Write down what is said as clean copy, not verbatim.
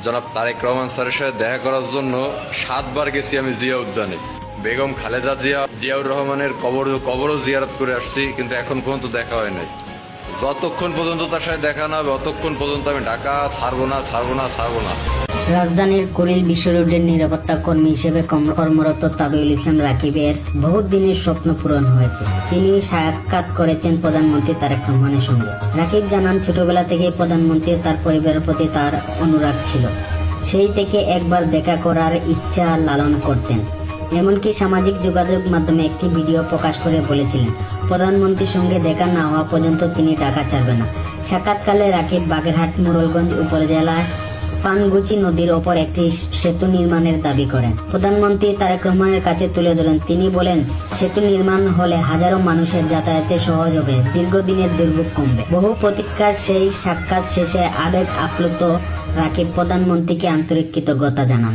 জনাব তারেক রহমান স্যারের সাথে দেখা করার জন্য 7 বার গেছি আমি জিয়া উদ্যানে। বেগম খালেদা জিয়াউর রহমানের কবরও জিয়ারত করে আসছি, কিন্তু এখন পর্যন্ত দেখা হয় নাই। যতক্ষণ পর্যন্ত তার সাথে দেখা না হবে ততক্ষণ পর্যন্ত আমি ঢাকা ছাড়বো না। রাজধানীর কুড়িল বিশ্ব রোডের নিরাপত্তা কর্মী হিসেবে কর্মরত তাবিউল ইসলাম রাকিবের বহুত দিনের স্বপ্ন পূরণ হয়েছে। তিনি সাক্ষাৎ করেছেন প্রধানমন্ত্রী তারেক রহমানের সঙ্গে। রাকিব জানান, ছোটবেলা থেকেই প্রধানমন্ত্রী তার পরিবারের প্রতি তার অনুরাগ ছিল। সেই থেকে একবার দেখা করার ইচ্ছা লালন করতেন। এমনকি সামাজিক যোগাযোগ মাধ্যমে একটি ভিডিও প্রকাশ করে বলেছিলেন, প্রধানমন্ত্রীর সঙ্গে দেখা না হওয়া পর্যন্ত তিনি ঢাকা ছাড়বেন না। সাক্ষাৎকালে রাকিব বাগেরহাট মোড়লগঞ্জ উপজেলায় পানগুচি নদীর ওপর একটি সেতু নির্মাণের দাবি করেন। প্রধানমন্ত্রী তারেক রহমানের কাছে তুলে ধরেন। তিনি বলেন, সেতু নির্মাণ হলে হাজারো মানুষের যাতায়াতে সহজ হবে, দীর্ঘদিনের দুর্ভোগ কমবে। বহু প্রতীক্ষার সেই সাক্ষাৎ শেষে আবেগ আপ্লুত রাকিব প্রধানমন্ত্রীকে আন্তরিক কৃতজ্ঞতা জানান।